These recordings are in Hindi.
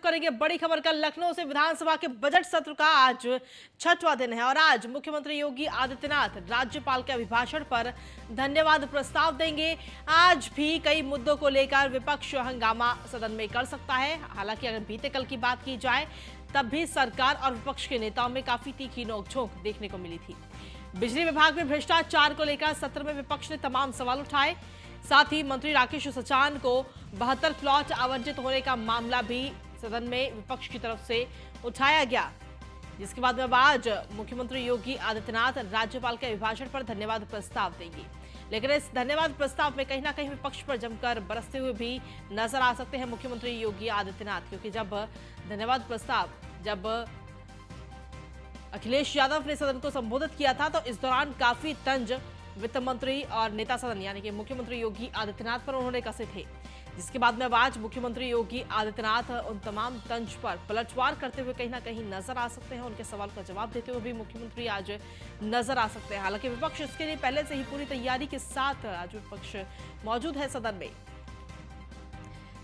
करेंगे बड़ी खबर का लखनऊ से। विधानसभा के बजट सत्र का आज छठवां दिन है और आज मुख्यमंत्री योगी आदित्यनाथ राज्यपाल के अभिभाषण पर धन्यवाद प्रस्ताव देंगे। आज भी कई मुद्दों को लेकर विपक्ष हंगामा सदन में कर सकता है। हालांकि अगर बीते कल की बात की जाए तब भी सरकार और विपक्ष के नेताओं में काफी तीखी नोकझोंक देखने को मिली थी। बिजली विभाग में भ्रष्टाचार को लेकर सत्र में विपक्ष ने तमाम सवाल उठाए। साथ ही मंत्री राकेश सचान को 72 प्लॉट आवंटित होने का मामला भी सदन में विपक्ष की तरफ से उठाया गया, जिसके बाद में आज मुख्यमंत्री योगी आदित्यनाथ राज्यपाल के अभिभाषण पर धन्यवाद प्रस्ताव देंगे। लेकिन इस धन्यवाद प्रस्ताव में कहीं ना कहीं विपक्ष पर जमकर बरसते हुए भी नजर आ सकते हैं मुख्यमंत्री योगी आदित्यनाथ, क्योंकि जब अखिलेश यादव ने सदन को संबोधित किया था तो इस दौरान काफी तंज वित्त मंत्री और नेता सदन यानी कि मुख्यमंत्री योगी आदित्यनाथ पर उन्होंने कसे थे, जिसके बाद में आज मुख्यमंत्री योगी आदित्यनाथ उन तमाम तंज पर पलटवार करते हुए कहीं ना कहीं नजर आ सकते हैं। उनके सवाल का जवाब देते हुए भी मुख्यमंत्री आज नजर आ सकते हैं। हालांकि विपक्ष इसके लिए पहले से ही पूरी तैयारी के साथ आज विपक्ष मौजूद है सदन में।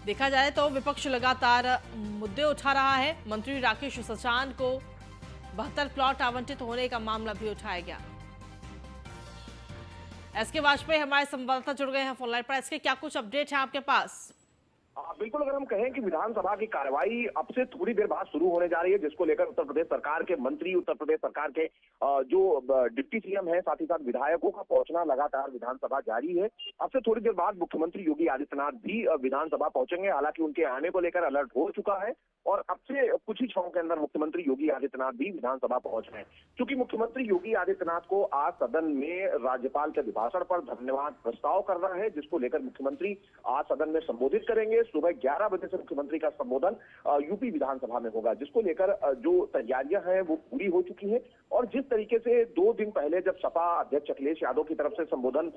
देखा जाए तो विपक्ष लगातार मुद्दे उठा रहा है। मंत्री राकेश सचान को 72 प्लॉट आवंटित होने का मामला भी उठाया गया। एसके वाजपेयी हमारे संवाददाता जुड़ गए हैं फोनलाइन पर। एसके, क्या कुछ अपडेट है आपके पास? बिल्कुल, अगर हम कहें कि विधानसभा की कार्रवाई अब से थोड़ी देर बाद शुरू होने जा रही है, जिसको लेकर उत्तर प्रदेश सरकार के मंत्री, उत्तर प्रदेश सरकार के जो डिप्टी सीएम है, साथ ही साथ विधायकों का पहुंचना लगातार विधानसभा जारी है। अब से थोड़ी देर बाद मुख्यमंत्री योगी आदित्यनाथ भी विधानसभा पहुंचेंगे। हालांकि उनके आने को लेकर अलर्ट हो चुका है और अब से कुछ ही क्षणों के अंदर मुख्यमंत्री योगी आदित्यनाथ भी विधानसभा पहुंच रहे हैं। क्योंकि मुख्यमंत्री योगी आदित्यनाथ को आज सदन में राज्यपाल के अभिभाषण पर धन्यवाद प्रस्ताव कर रहा है, जिसको लेकर मुख्यमंत्री आज सदन में संबोधित करेंगे। सुबह 11 बजे से मुख्यमंत्री का संबोधन यूपी विधानसभा में होगा, जिसको लेकर जो तैयारियां हैं वो पूरी हो चुकी हैं। और जिस तरीके से 2 दिन पहले जब सपा अध्यक्ष अखिलेश यादव की तरफ से संबोधन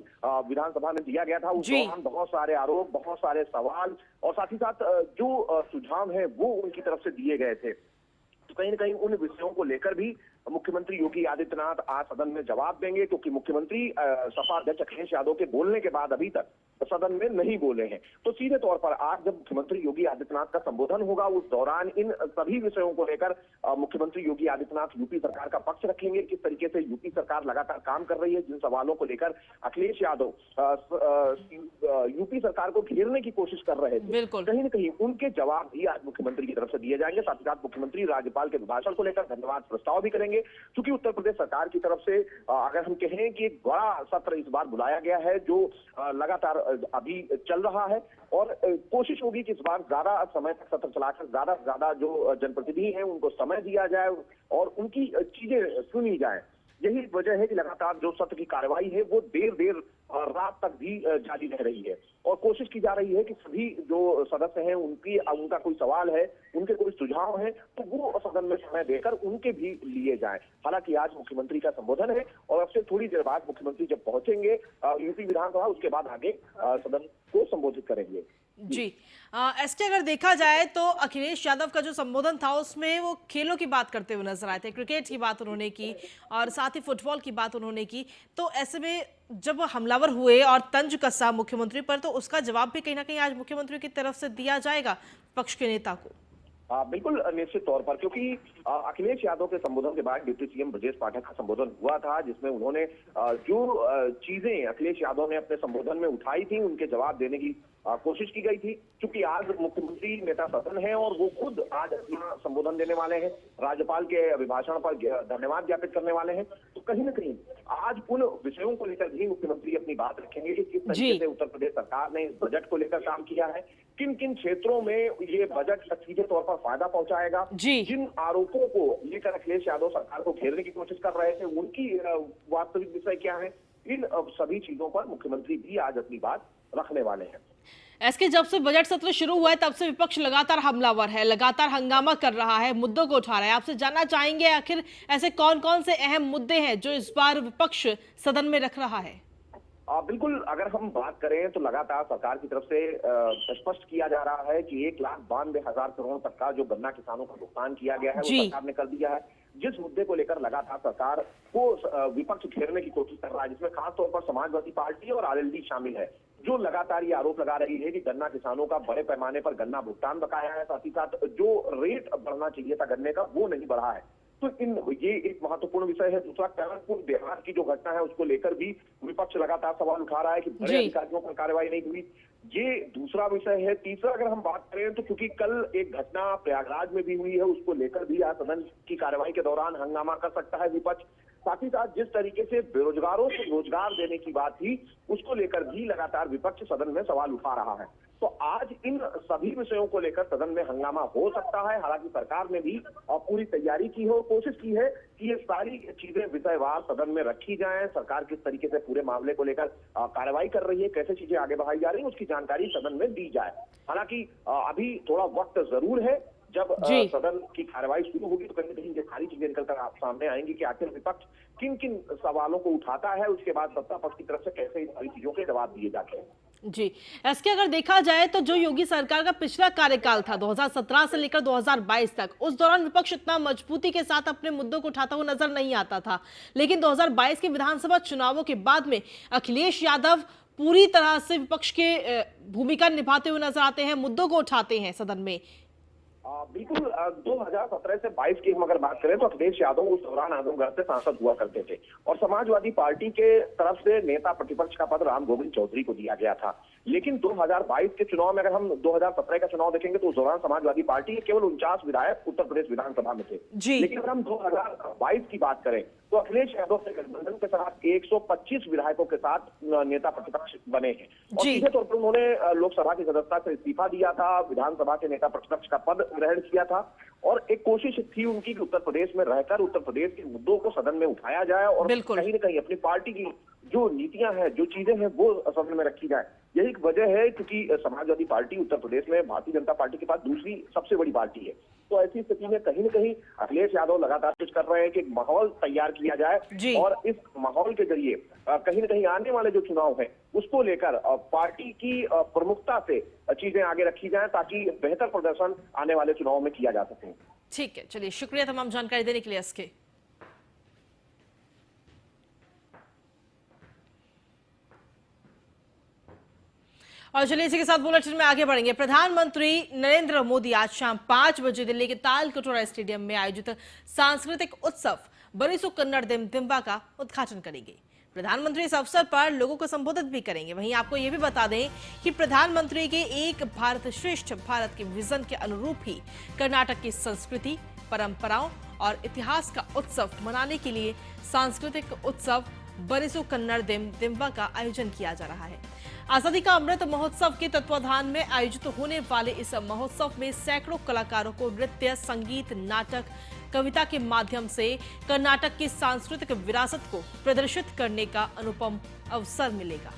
विधानसभा में दिया गया था, उस दौरान बहुत सारे आरोप, बहुत सारे सवाल और साथ ही साथ जो सुझाव है वो उनकी तरफ से दिए गए थे। तो कहीं न कहीं उन विषयों को लेकर भी मुख्यमंत्री योगी आदित्यनाथ आज सदन में जवाब देंगे, क्योंकि मुख्यमंत्री सपा अध्यक्ष अखिलेश यादव के बोलने के बाद अभी तक सदन में नहीं बोले हैं। तो सीधे तौर पर आज जब मुख्यमंत्री योगी आदित्यनाथ का संबोधन होगा, उस दौरान इन सभी विषयों को लेकर मुख्यमंत्री योगी आदित्यनाथ यूपी सरकार का पक्ष रखेंगे। किस तरीके से यूपी सरकार लगातार काम कर रही है, जिन सवालों को लेकर अखिलेश यादव यूपी सरकार को घेरने की कोशिश कर रहे थे, कहीं न कहीं उनके जवाब भी आज मुख्यमंत्री की तरफ से दिए जाएंगे। साथ ही साथ मुख्यमंत्री राज्यपाल के अभिभाषण को लेकर धन्यवाद प्रस्ताव भी करेंगे, क्योंकि उत्तर प्रदेश सरकार की तरफ से अगर हम कहें कि एक बड़ा सत्र इस बार बुलाया गया है, जो लगातार अभी चल रहा है और कोशिश होगी कि इस बार ज्यादा समय तक सत्र चलाकर ज्यादा से ज्यादा जो जनप्रतिनिधि हैं उनको समय दिया जाए और उनकी चीजें सुनी जाए। यही वजह है कि लगातार जो सत्र की कार्रवाई है वो देर रात तक भी जारी रह रही है और कोशिश की जा रही है कि सभी जो सदस्य हैं उनका कोई सवाल है, उनके कोई सुझाव है तो वो सदन में समय देकर उनके भी लिए जाए। हालांकि आज मुख्यमंत्री का संबोधन है और अब से थोड़ी देर बाद मुख्यमंत्री जब पहुंचेंगे यूपी विधानसभा, उसके बाद आगे सदन को संबोधित करेंगे। जी एसके, अगर देखा जाए तो अखिलेश यादव का जो संबोधन था उसमें वो खेलों की बात करते हुए नजर आए थे। क्रिकेट की बात उन्होंने की और साथ ही फुटबॉल की बात उन्होंने की। तो ऐसे में जब हमलावर हुए और तंज कसा मुख्यमंत्री पर, तो उसका जवाब भी कहीं ना कहीं आज मुख्यमंत्री की तरफ से दिया जाएगा पक्ष के नेता को। बिल्कुल निश्चित तौर पर, क्योंकि अखिलेश यादव के संबोधन के बाद डिप्टी सीएम ब्रजेश पाठक का संबोधन हुआ था, जिसमें उन्होंने जो चीजें अखिलेश यादव ने अपने संबोधन में उठाई थी उनके जवाब देने की कोशिश की गई थी। क्योंकि आज मुख्यमंत्री नेता सदन है और वो खुद आज अपना संबोधन देने वाले हैं, राज्यपाल के अभिभाषण पर धन्यवाद ज्ञापित करने वाले हैं। तो कहीं न कहीं आज उन विषयों को लेकर भी मुख्यमंत्री अपनी बात रखेंगे कि किस तरीके से उत्तर प्रदेश सरकार ने इस बजट को लेकर काम किया है, किन किन क्षेत्रों में ये बजट सीधे तौर पर फायदा पहुंचाएगा, जिन आरोपों को लेकर अखिलेश यादव सरकार को घेरने की कोशिश कर रहे थे उनकी वास्तविक विषय क्या है। इन सभी चीजों पर मुख्यमंत्री भी आज अपनी बात रखने वाले हैं। एसके, जब से बजट सत्र शुरू हुआ है तब से विपक्ष लगातार हमलावर है, लगातार हंगामा कर रहा है, मुद्दों को उठा रहा है। आपसे जानना चाहेंगे आखिर ऐसे कौन कौन से अहम मुद्दे हैं जो इस बार विपक्ष सदन में रख रहा है? बिल्कुल, अगर हम बात करें तो लगातार सरकार की तरफ से स्पष्ट किया जा रहा है कि 1,92,000 करोड़ तक का जो गन्ना किसानों को भुगतान किया गया है वो सरकार ने कर दिया है। जिस मुद्दे को लेकर लगातार सरकार को विपक्ष घेरने की कोशिश कर रहा है, जिसमें खासतौर पर समाजवादी पार्टी और आरएलडी शामिल है, जो लगातार ये आरोप लगा रही है कि गन्ना किसानों का बड़े पैमाने पर गन्ना भुगतान बकाया है, साथ ही साथ जो रेट बढ़ना चाहिए था गन्ने का वो नहीं बढ़ा है। तो ये एक महत्वपूर्ण विषय है। दूसरा, कानपुर देहात की जो घटना है उसको लेकर भी विपक्ष लगातार सवाल उठा रहा है कि बड़े अधिकारियों पर कार्रवाई नहीं हुई। ये दूसरा विषय है। तीसरा, अगर हम बात करें तो क्योंकि कल एक घटना प्रयागराज में भी हुई है, उसको लेकर भी आज सदन की कार्रवाई के दौरान हंगामा कर सकता है विपक्ष। साथ ही साथ जिस तरीके से बेरोजगारों को रोजगार देने की बात थी, उसको लेकर भी लगातार विपक्ष सदन में सवाल उठा रहा है। तो आज इन सभी विषयों को लेकर सदन में हंगामा हो सकता है। हालांकि सरकार ने भी पूरी तैयारी की है और कोशिश की है कि ये सारी चीजें विषयवार सदन में रखी जाएं। सरकार किस तरीके से पूरे मामले को लेकर कार्रवाई कर रही है, कैसे चीजें आगे बढ़ाई जा रही है, उसकी जानकारी सदन में दी जाए। हालांकि अभी थोड़ा वक्त जरूर है। जब सदन की कार्रवाई शुरू होगी तो कहीं ना कहीं ये सारी चीजें निकलकर आप सामने आएंगी कि आखिर विपक्ष किन किन सवालों को उठाता है, उसके बाद सत्ता पक्ष की तरफ से कैसे इन सारी चीजों के जवाब दिए जाते हैं। जी, इसके अगर देखा जाए तो जो योगी सरकार का पिछला कार्यकाल था 2017 से लेकर 2022 तक, उस दौरान विपक्ष इतना मजबूती के साथ अपने मुद्दों को उठाता हुआ नजर नहीं आता था। लेकिन 2022 के विधानसभा चुनावों के बाद में अखिलेश यादव पूरी तरह से विपक्ष के भूमिका निभाते हुए नजर आते हैं, मुद्दों को उठाते हैं सदन में। बिल्कुल। 2017 से 22 की हम अगर बात करें तो अखिलेश यादव उस दौरान आजमगढ़ से सांसद हुआ करते थे और समाजवादी पार्टी के तरफ से नेता प्रतिपक्ष का पद राम गोविंद चौधरी को दिया गया था। लेकिन 2022 के चुनाव में अगर हम 2017 का चुनाव देखेंगे तो उस दौरान समाजवादी पार्टी के केवल 49 विधायक उत्तर प्रदेश विधानसभा में थे। लेकिन अगर हम 2022 की बात करें तो अखिलेश यादव से गठबंधन के साथ 125 विधायकों के साथ नेता प्रतिपक्ष बने हैं और सीधे तौर पर उन्होंने लोकसभा की सदस्यता से इस्तीफा दिया था, विधानसभा के नेता प्रतिपक्ष का पद ग्रहण किया था और एक कोशिश थी उनकी कि उत्तर प्रदेश में रहकर उत्तर प्रदेश के मुद्दों को सदन में उठाया जाए और कहीं न कहीं अपनी पार्टी की जो नीतियां हैं, जो चीजें हैं वो सदन में रखी जाए। यही एक वजह है क्योंकि समाजवादी पार्टी उत्तर प्रदेश में भारतीय जनता पार्टी के पास दूसरी सबसे बड़ी पार्टी है। तो ऐसी स्थिति में कहीं न कहीं अखिलेश यादव लगातार कोशिश कर रहे हैं कि एक माहौल तैयार किया जाए और इस माहौल के जरिए कहीं न कहीं आने वाले जो चुनाव है उसको लेकर पार्टी की प्रमुखता से चीजें आगे रखी जाए ताकि बेहतर प्रदर्शन आने वाले चुनाव में किया जा सके। ठीक है, चलिए शुक्रिया तमाम जानकारी देने के लिए इसके। और चलिए इसी के साथ बुलेटिन में आगे बढ़ेंगे। प्रधानमंत्री नरेंद्र मोदी आज शाम 5 बजे दिल्ली के ताल कटोरा स्टेडियम में आयोजित सांस्कृतिक उत्सव बरिसु कन्नड़ दिम्बा का उद्घाटन करेंगे। प्रधानमंत्री इस अवसर पर लोगों को संबोधित भी करेंगे। वहीं आपको यह भी बता दें कि प्रधानमंत्री के एक भारत श्रेष्ठ भारत के विजन के अनुरूप ही कर्नाटक की संस्कृति, परंपराओं और इतिहास का उत्सव मनाने के लिए सांस्कृतिक उत्सव बरिसु कन्नड़ दिम्बा का आयोजन किया जा रहा है। आजादी का अमृत महोत्सव के तत्वाधान में आयोजित होने वाले इस महोत्सव में सैकड़ों कलाकारों को नृत्य, संगीत, नाटक, कविता के माध्यम से कर्नाटक की सांस्कृतिक विरासत को प्रदर्शित करने का अनुपम अवसर मिलेगा।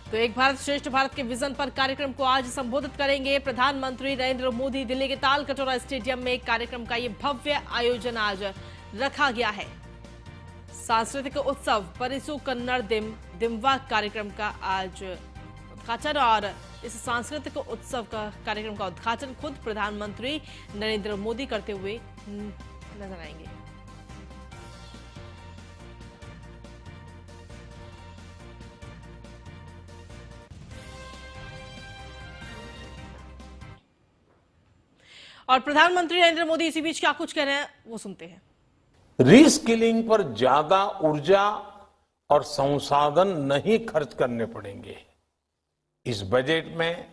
तो एक भारत श्रेष्ठ भारत के विजन पर कार्यक्रम को आज संबोधित करेंगे प्रधानमंत्री नरेंद्र मोदी। दिल्ली के ताल कटोरा स्टेडियम में कार्यक्रम का ये भव्य आयोजन आज रखा गया है। सांस्कृतिक उत्सव बरिसु कन्नड़ दिम्बा कार्यक्रम का आज उद्घाटन और इस सांस्कृतिक उत्सव का कार्यक्रम का उद्घाटन खुद प्रधानमंत्री नरेंद्र मोदी करते हुए नजर आएंगे। और प्रधानमंत्री नरेंद्र मोदी इसी बीच क्या कुछ कह रहे हैं वो सुनते हैं। रीस्किलिंग पर ज्यादा ऊर्जा और संसाधन नहीं खर्च करने पड़ेंगे। इस बजट में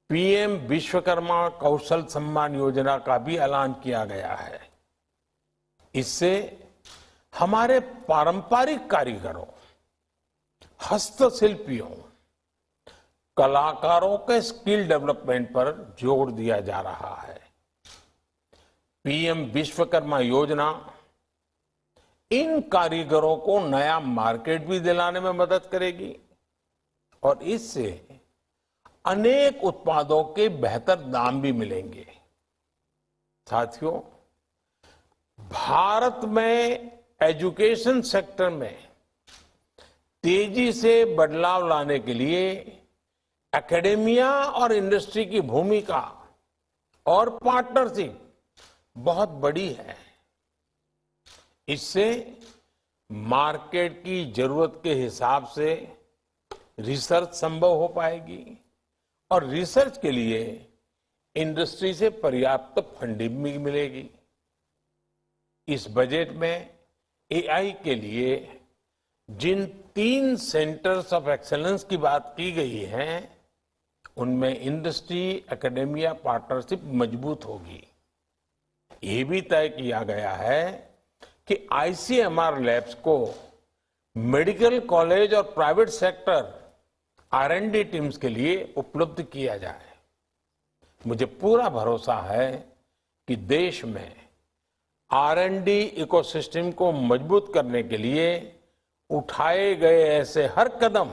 पीएम विश्वकर्मा कौशल सम्मान योजना का भी ऐलान किया गया है। इससे हमारे पारंपरिक कारीगरों, हस्तशिल्पियों, कलाकारों के स्किल डेवलपमेंट पर जोर दिया जा रहा है। पीएम विश्वकर्मा योजना इन कारीगरों को नया मार्केट भी दिलाने में मदद करेगी और इससे अनेक उत्पादों के बेहतर दाम भी मिलेंगे। साथियों, भारत में एजुकेशन सेक्टर में तेजी से बदलाव लाने के लिए एकेडेमिया और इंडस्ट्री की भूमिका और पार्टनरशिप बहुत बड़ी है। इससे मार्केट की जरूरत के हिसाब से रिसर्च संभव हो पाएगी और रिसर्च के लिए इंडस्ट्री से पर्याप्त फंडिंग भी मिलेगी। इस बजट में एआई के लिए जिन 3 सेंटर्स ऑफ एक्सेलेंस की बात की गई है, उनमें इंडस्ट्री एकेडेमिया पार्टनरशिप मजबूत होगी। ये भी तय किया गया है कि आईसीएमआर लैब्स को मेडिकल कॉलेज और प्राइवेट सेक्टर R&D टीम्स के लिए उपलब्ध किया जाए। मुझे पूरा भरोसा है कि देश में R&D इकोसिस्टम को मजबूत करने के लिए उठाए गए ऐसे हर कदम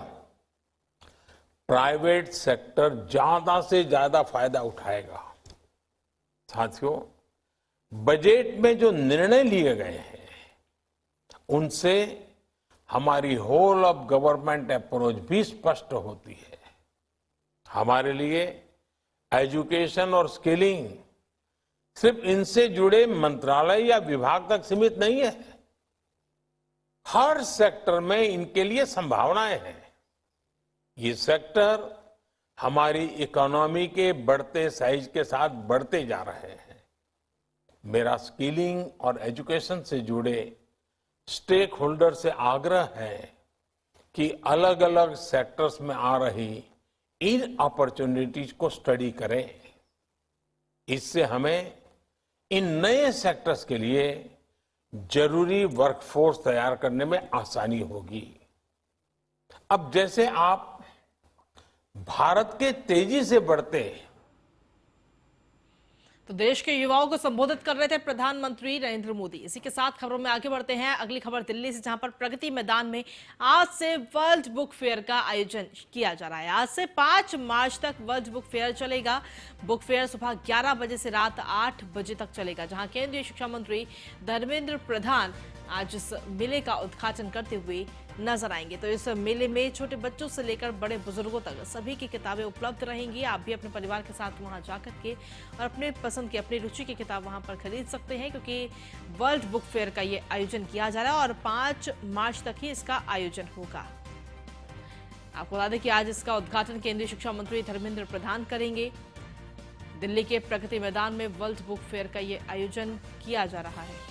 प्राइवेट सेक्टर ज्यादा से ज्यादा फायदा उठाएगा। साथियों, बजट में जो निर्णय लिए गए हैं, उनसे हमारी होल ऑफ गवर्नमेंट अप्रोच भी स्पष्ट होती है। हमारे लिए एजुकेशन और स्किलिंग सिर्फ इनसे जुड़े मंत्रालय या विभाग तक सीमित नहीं है। हर सेक्टर में इनके लिए संभावनाएं हैं। ये सेक्टर हमारी इकोनॉमी के बढ़ते साइज के साथ बढ़ते जा रहे हैं। मेरा स्किलिंग और एजुकेशन से जुड़े स्टेक होल्डर से आग्रह है कि अलग अलग सेक्टर्स में आ रही इन अपॉर्चुनिटीज को स्टडी करें। इससे हमें इन नए सेक्टर्स के लिए जरूरी वर्कफोर्स तैयार करने में आसानी होगी। अब जैसे आप भारत के तेजी से बढ़ते तो देश के युवाओं को संबोधित कर रहे थे प्रधानमंत्री नरेंद्र मोदी। इसी के साथ खबरों में आगे बढ़ते हैं। अगली खबर दिल्ली से, जहां पर प्रगति मैदान में आज से वर्ल्ड बुक फेयर का आयोजन किया जा रहा है। आज से 5 मार्च तक वर्ल्ड बुक फेयर चलेगा। बुक फेयर सुबह 11 बजे से रात 8 बजे तक चलेगा, जहां केंद्रीय शिक्षा मंत्री धर्मेंद्र प्रधान आज इस मेले का उद्घाटन करते हुए नजर आएंगे। तो इस मेले में छोटे बच्चों से लेकर बड़े बुजुर्गों तक सभी की किताबें उपलब्ध रहेंगी। आप भी अपने परिवार के साथ वहां जाकर के और अपने पसंद की, अपनी रुचि की किताब वहां पर खरीद सकते हैं, क्योंकि वर्ल्ड बुक फेयर का ये आयोजन किया जा रहा है और 5 मार्च तक ही इसका आयोजन होगा। आपको बता दें कि आज इसका उद्घाटन केंद्रीय शिक्षा मंत्री धर्मेंद्र प्रधान करेंगे। दिल्ली के प्रगति मैदान में वर्ल्ड बुक फेयर का ये आयोजन किया जा रहा है।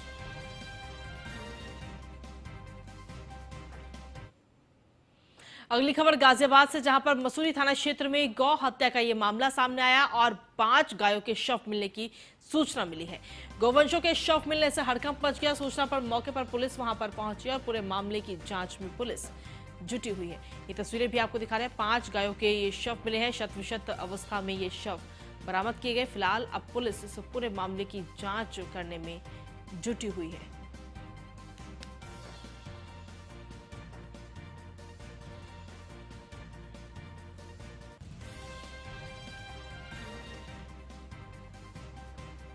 अगली खबर गाजियाबाद से, जहां पर मसूरी थाना क्षेत्र में गौ हत्या का ये मामला सामने आया और 5 गायों के शव मिलने की सूचना मिली है। गौवंशों के शव मिलने से हड़कंप मच गया। सूचना पर मौके पर पुलिस वहां पर पहुंची और पूरे मामले की जांच में पुलिस जुटी हुई है। ये तस्वीरें भी आपको दिखा रहे हैं। 5 गायों के ये शव मिले हैं। शत-विशत अवस्था में ये शव बरामद किए गए। फिलहाल अब पुलिस इस पूरे मामले की जांच करने में जुटी हुई है।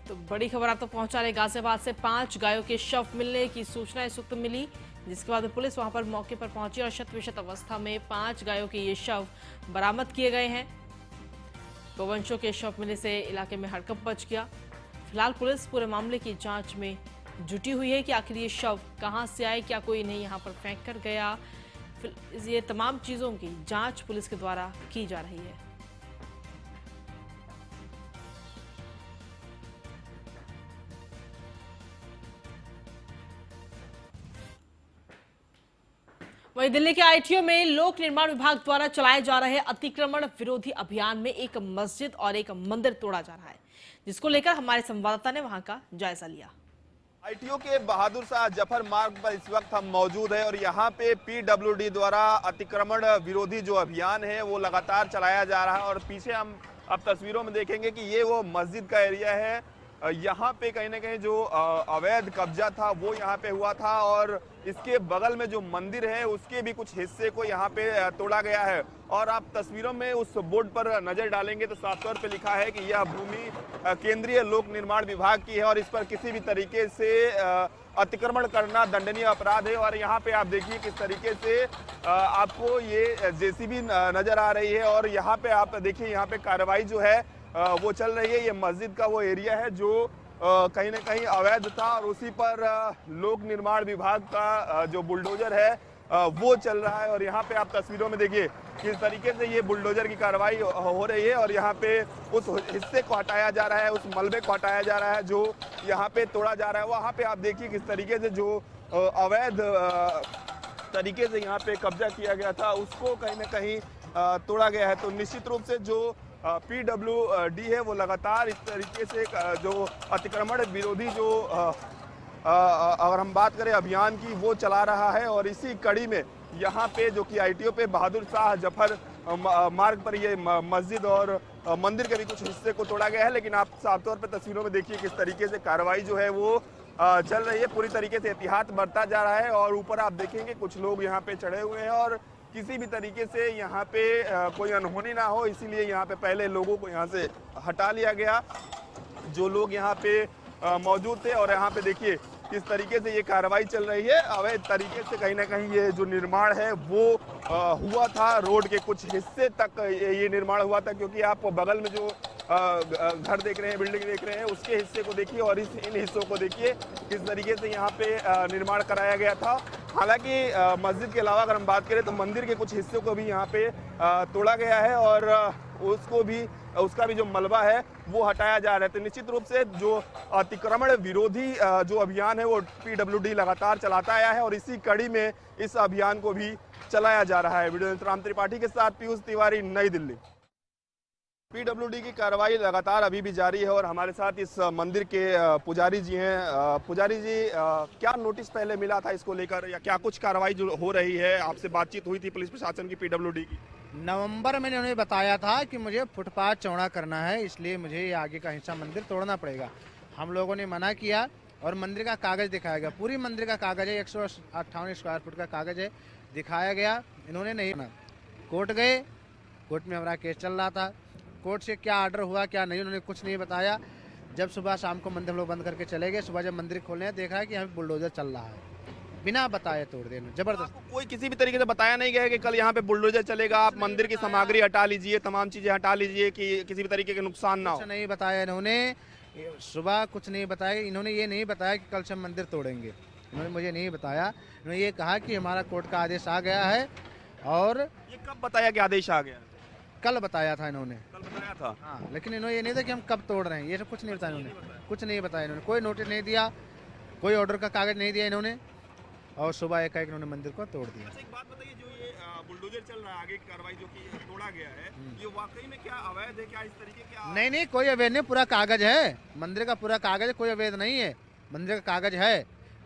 तो बड़ी खबर आप तक पहुंचा रहे गाजियाबाद से। 5 गायों के शव मिलने की सूचना इस वक्त मिली, जिसके बाद पुलिस वहां पर मौके पर पहुंची और शत-विशत अवस्था में 5 गायों के ये शव बरामद किए गए हैं। गौवंशों के शव मिलने से इलाके में हड़कंप मच गया। फिलहाल पुलिस पूरे मामले की जांच में जुटी हुई है कि आखिर ये शव कहां से आए, क्या कोई इन्हें यहाँ पर फेंक कर गया। ये तमाम चीजों की जांच पुलिस के द्वारा की जा रही है। वहीं दिल्ली के आईटीओ में लोक निर्माण विभाग द्वारा चलाए जा रहे अतिक्रमण विरोधी अभियान में एक मस्जिद और एक मंदिर तोड़ा जा रहा है, जिसको लेकर हमारे संवाददाता ने वहां का जायजा लिया। आईटीओ के बहादुर शाह जफर मार्ग पर इस वक्त हम मौजूद हैं और यहाँ पे पीडब्ल्यूडी द्वारा अतिक्रमण विरोधी जो अभियान है वो लगातार चलाया जा रहा है। और पीछे हम अब तस्वीरों में देखेंगे कि ये वो मस्जिद का एरिया है। यहाँ पे कहीं ना कहीं जो अवैध कब्जा था वो यहाँ पे हुआ था और इसके बगल में जो मंदिर है उसके भी कुछ हिस्से को यहाँ पे तोड़ा गया है। और आप तस्वीरों में उस बोर्ड पर नजर डालेंगे तो साफ तौर पे लिखा है कि यह भूमि केंद्रीय लोक निर्माण विभाग की है और इस पर किसी भी तरीके से अतिक्रमण करना दंडनीय अपराध है। और यहाँ पे आप देखिए किस तरीके से आपको ये जेसीबी नजर आ रही है और यहाँ पे आप देखिए यहाँ पे कार्रवाई जो है वो चल रही है। ये मस्जिद का वो एरिया है जो कहीं ना कहीं अवैध था और उसी पर लोक निर्माण विभाग का जो बुलडोजर है वो चल रहा है। और यहाँ पे आप तस्वीरों में देखिए किस तरीके से ये बुलडोजर की कार्रवाई हो रही है और यहाँ पे उस हिस्से को हटाया जा रहा है, उस मलबे को हटाया जा रहा है जो यहाँ पे तोड़ा जा रहा है। वहाँ पे आप देखिए किस तरीके से जो अवैध तरीके से यहाँ पे कब्जा किया गया था उसको कहीं ना कहीं तोड़ा गया है। तो निश्चित रूप से जो PWD है वो लगातार इस तरीके से जो अतिक्रमण विरोधी जो अगर हम बात करें अभियान की वो चला रहा है। और इसी कड़ी में यहाँ पे जो कि ITO पे बहादुर शाह जफर मार्ग पर ये मस्जिद और मंदिर के भी कुछ हिस्से को तोड़ा गया है। लेकिन आप साफ तौर पर तस्वीरों में देखिए किस तरीके से कार्रवाई जो है वो चल रही है, पूरी तरीके से एहतियात बरता जा रहा है। और ऊपर आप देखेंगे कुछ लोग यहाँ पे चढ़े हुए हैं और किसी भी तरीके से यहाँ पे कोई अनहोनी ना हो इसीलिए यहाँ पे पहले लोगों को यहाँ से हटा लिया गया जो लोग यहाँ पे मौजूद थे। और यहाँ पे देखिए किस तरीके से ये कार्रवाई चल रही है। अवैध तरीके से कहीं ना कहीं ये जो निर्माण है वो हुआ था, रोड के कुछ हिस्से तक ये निर्माण हुआ था, क्योंकि आप बगल में जो घर देख रहे हैं, बिल्डिंग देख रहे हैं, उसके हिस्से को देखिए और इन हिस्सों को देखिए किस तरीके से यहाँ पे निर्माण कराया गया था। हालांकि मस्जिद के अलावा अगर हम बात करें तो मंदिर के कुछ हिस्सों को भी यहाँ पे तोड़ा गया है और उसका भी जो मलबा है वो हटाया जा रहा है। तो निश्चित रूप से जो अतिक्रमण विरोधी जो अभियान है वो PWD लगातार चलाता आया है और इसी कड़ी में इस अभियान को भी चलाया जा रहा है। वीडियो राम त्रिपाठी के साथ पीयूष तिवारी, नई दिल्ली। PWD की कार्रवाई लगातार अभी भी जारी है और हमारे साथ इस मंदिर के पुजारी जी हैं। पुजारी जी, क्या नोटिस पहले मिला था इसको लेकर या क्या कुछ कार्रवाई जो हो रही है, आपसे बातचीत हुई थी पुलिस प्रशासन की PWD की? नवंबर में उन्होंने बताया था कि मुझे फुटपाथ चौड़ा करना है, इसलिए मुझे ये आगे का हिस्सा मंदिर तोड़ना पड़ेगा। हम लोगों ने मना किया और मंदिर का कागज दिखाया गया, पूरी मंदिर का कागज है, 158 स्क्वायर फुट का कागज है, दिखाया गया। इन्होंने नहीं माना, कोर्ट गए, कोर्ट में हमारा केस चल रहा था। कोर्ट से क्या ऑर्डर हुआ क्या नहीं उन्होंने कुछ नहीं बताया। जब सुबह शाम को मंदिर हम लोग बंद करके चले गए, सुबह जब मंदिर खोलने हैं देखा है कि हमें बुलडोजर चल रहा है, बिना बताए तोड़ देना जबरदस्त। आपको कोई किसी भी तरीके से बताया नहीं गया कि कल यहाँ पे बुलडोजर चलेगा, आप मंदिर की सामग्री हटा लीजिए, तमाम चीजें हटा लीजिए कि किसी भी तरीके के नुकसान ना हो? कुछ नहीं बताया इन्होंने, सुबह कुछ नहीं बताया। इन्होंने ये नहीं बताया कि कल से हम मंदिर तोड़ेंगे, इन्होंने मुझे नहीं बताया। इन्होंने ये कहा कि हमारा कोर्ट का आदेश आ गया है। और ये कब बताया कि आदेश आ गया? कल बताया था इन्होंने, कल बताया था। हाँ, लेकिन इन्होंने ये नहीं था कि हम कब तोड़ रहे हैं, ये सब कुछ नहीं बताया इन्होंने, कुछ नहीं बताया इन्होंने, कोई नोटिस नहीं दिया, कोई ऑर्डर का कागज नहीं दिया इन्होंने और सुबह एक इन्होंने मंदिर को तोड़ दिया। अच्छा, एक बात बताइए, जो ये बुलडोजर चल रहा है, आगे की कार्रवाई जो की तोड़ा गया है, ये वाकई में क्या अवैध है? क्या इस तरीके के? नहीं नहीं, कोई अवैध नहीं, पूरा कागज है, मंदिर का पूरा कागज है, कोई अवैध नहीं है, मंदिर का कागज है,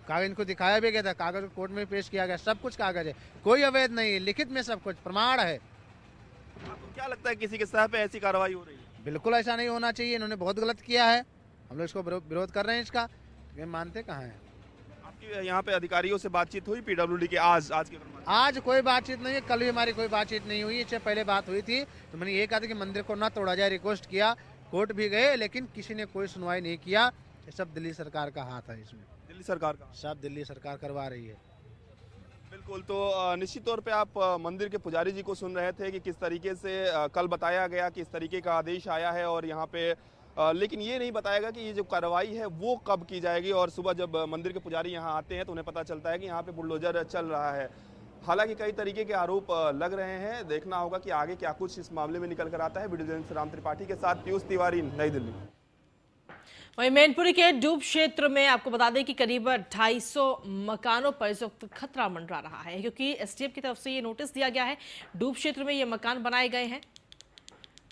कागज इनको दिखाया भी गया था, कागज कोर्ट में पेश किया गया, सब कुछ कागज है, कोई अवैध नहीं है, लिखित में सब कुछ प्रमाण है। आपको क्या लगता है किसी के सह पे ऐसी कार्रवाई हो रही है? बिल्कुल ऐसा नहीं होना चाहिए, इन्होंने बहुत गलत किया है, हम लोग इसको विरोध कर रहे हैं इसका, ये मानते कहाँ हैं। आपकी यहाँ पे अधिकारियों से बातचीत हुई PWD के आज के आज कोई बातचीत नहीं है, कल भी हमारी कोई बातचीत नहीं हुई, इससे पहले बात हुई थी तो मैंने ये कहा था कि मंदिर को ना तोड़ा जाए, रिक्वेस्ट किया, कोर्ट भी गए लेकिन किसी ने कोई सुनवाई नहीं किया। ये सब दिल्ली सरकार का हाथ है इसमें, दिल्ली सरकार का, सब दिल्ली सरकार करवा रही है। बिल्कुल। तो निश्चित तौर पे आप मंदिर के पुजारी जी को सुन रहे थे कि किस तरीके से कल बताया गया कि इस तरीके का आदेश आया है और यहाँ पे लेकिन ये नहीं बताया गया कि ये जो कार्रवाई है वो कब की जाएगी। और सुबह जब मंदिर के पुजारी यहाँ आते हैं तो उन्हें पता चलता है कि यहाँ पे बुलडोजर चल रहा है। हालांकि कई तरीके के आरोप लग रहे हैं, देखना होगा कि आगे क्या कुछ इस मामले में निकल कर आता है। वीडियो जर्नलिस्ट राम त्रिपाठी के साथ पीयूष तिवारी, नई दिल्ली। वहीं मैनपुरी के डूब क्षेत्र में आपको बता दें कि करीब 250 मकानों पर इस वक्त खतरा मंडरा रहा है, क्योंकि SDF की तरफ से ये नोटिस दिया गया है, डूब क्षेत्र में ये मकान बनाए गए हैं।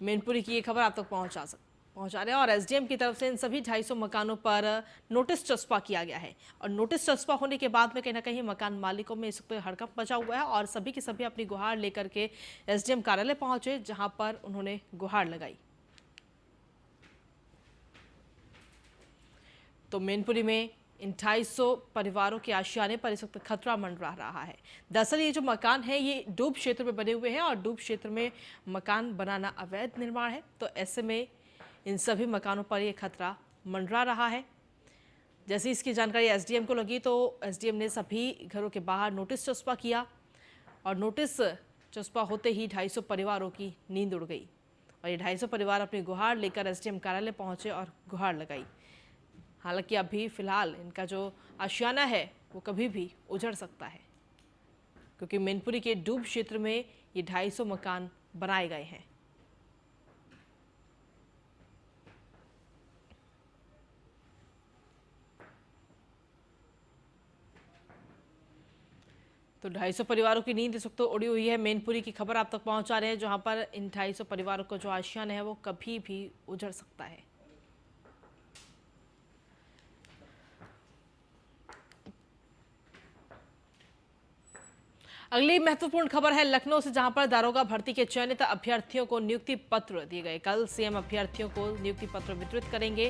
मैनपुरी की ये खबर आप तक पहुंचा रहे हैं और SDM की तरफ से इन सभी 250 मकानों पर नोटिस चस्पा किया गया है। और नोटिस चस्पा होने के बाद में कहीं ना कहीं मकान मालिकों में इस वक्त हड़कंप मचा हुआ है और सभी के सभी अपनी गुहार लेकर के SDM कार्यालय पहुंचे, जहां पर उन्होंने गुहार लगाई। तो मैनपुरी में इन 250 परिवारों के आशियाने पर इस वक्त खतरा मंडरा रहा है। दरअसल ये जो मकान है ये डूब क्षेत्र में बने हुए हैं और डूब क्षेत्र में मकान बनाना अवैध निर्माण है, तो ऐसे में इन सभी मकानों पर ये खतरा मंडरा रहा है। जैसे इसकी जानकारी SDM को लगी तो SDM ने सभी घरों के बाहर नोटिस चस्पा किया और नोटिस चस्पा होते ही 250 परिवारों की नींद उड़ गई। और ये 250 परिवार अपनी गुहार लेकर एसडीएम कार्यालय पहुंचे और गुहार लगाई। हालांकि अभी फिलहाल इनका जो आशियाना है वो कभी भी उजड़ सकता है, क्योंकि मैनपुरी के डूब क्षेत्र में ये 250 मकान बनाए गए हैं। तो 250 परिवारों की नींद इस वक्त तो उड़ी हुई है। मैनपुरी की खबर आप तक पहुंचा रहे हैं, जहां पर इन 250 परिवारों का जो आशियाना है वो कभी भी उजड़ सकता है। अगली महत्वपूर्ण खबर है लखनऊ से, जहां पर दारोगा भर्ती के चयनित अभ्यर्थियों को नियुक्ति पत्र दिए गए। कल सीएम अभ्यर्थियों को नियुक्ति पत्र वितरित करेंगे।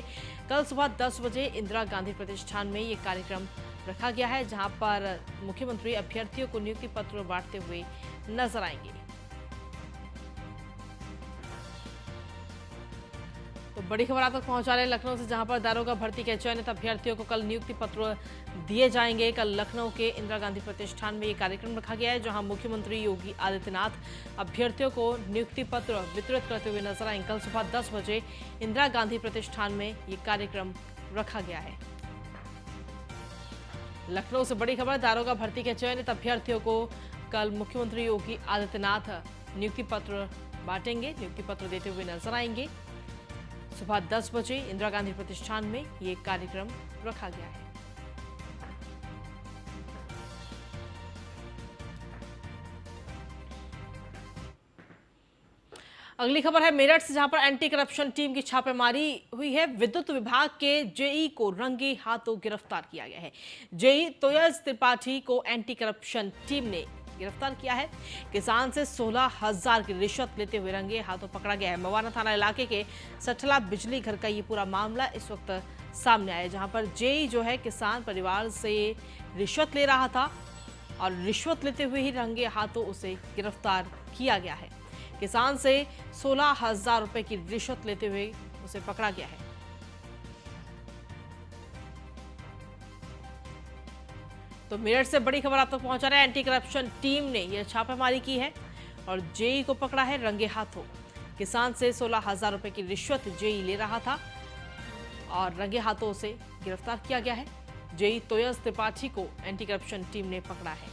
कल सुबह 10 बजे इंदिरा गांधी प्रतिष्ठान में ये कार्यक्रम रखा गया है, जहां पर मुख्यमंत्री अभ्यर्थियों को नियुक्ति पत्र बांटते हुए नजर आएंगे। तो बड़ी खबर आप तक पहुंचा रहे हैं लखनऊ से, जहां पर दारोगा भर्ती के चयनित अभ्यर्थियों को कल नियुक्ति पत्र दिए जाएंगे। कल लखनऊ के इंदिरा गांधी प्रतिष्ठान में ये कार्यक्रम रखा गया है, जहां मुख्यमंत्री योगी आदित्यनाथ अभ्यर्थियों को नियुक्ति पत्र वितरित करते हुए नजर आएंगे। कल सुबह 10 बजे इंदिरा गांधी प्रतिष्ठान में ये कार्यक्रम रखा गया है। लखनऊ से बड़ी खबर, दारोगा भर्ती के चयनित अभ्यर्थियों को कल मुख्यमंत्री योगी आदित्यनाथ नियुक्ति पत्र बांटेंगे, नियुक्ति पत्र देते हुए नजर आएंगे। सुबह 10 बजे इंदिरा गांधी प्रतिष्ठान में ये कार्यक्रम रखा गया है। अगली खबर है मेरठ से, जहां पर एंटी करप्शन टीम की छापेमारी हुई है। विद्युत विभाग के जेई को रंगे हाथों गिरफ्तार किया गया है। जेई तोयज त्रिपाठी को एंटी करप्शन टीम ने गिरफ्तार किया है। किसान से 16,000 की रिश्वत लेते हुए रंगे हाथों पकड़ा गया है। मवाना थाना इलाके के सठला बिजली घर का ये पूरा मामला इस वक्त सामने आया है, जहां पर जेई जो है किसान परिवार से रिश्वत ले रहा था और रिश्वत लेते हुए ही रंगे हाथों उसे गिरफ्तार किया गया है। किसान से 16,000 रुपए की रिश्वत लेते हुए उसे पकड़ा गया है। तो मेरठ से बड़ी खबर आप तक पहुंचा रहे हैं, एंटी करप्शन टीम ने यह छापेमारी की है और जेई को पकड़ा है रंगे हाथों। किसान से 16,000 रुपए की रिश्वत जेई ले रहा था और रंगे हाथों उसे गिरफ्तार किया गया है। जेई तोयज त्रिपाठी को एंटी करप्शन टीम ने पकड़ा है।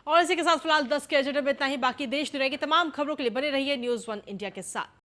और इसी के साथ फिलहाल 10 के एजेंडे में इतना ही। बाकी देश दुनिया की तमाम खबरों के लिए बने रहिए न्यूज़ 1 इंडिया के साथ।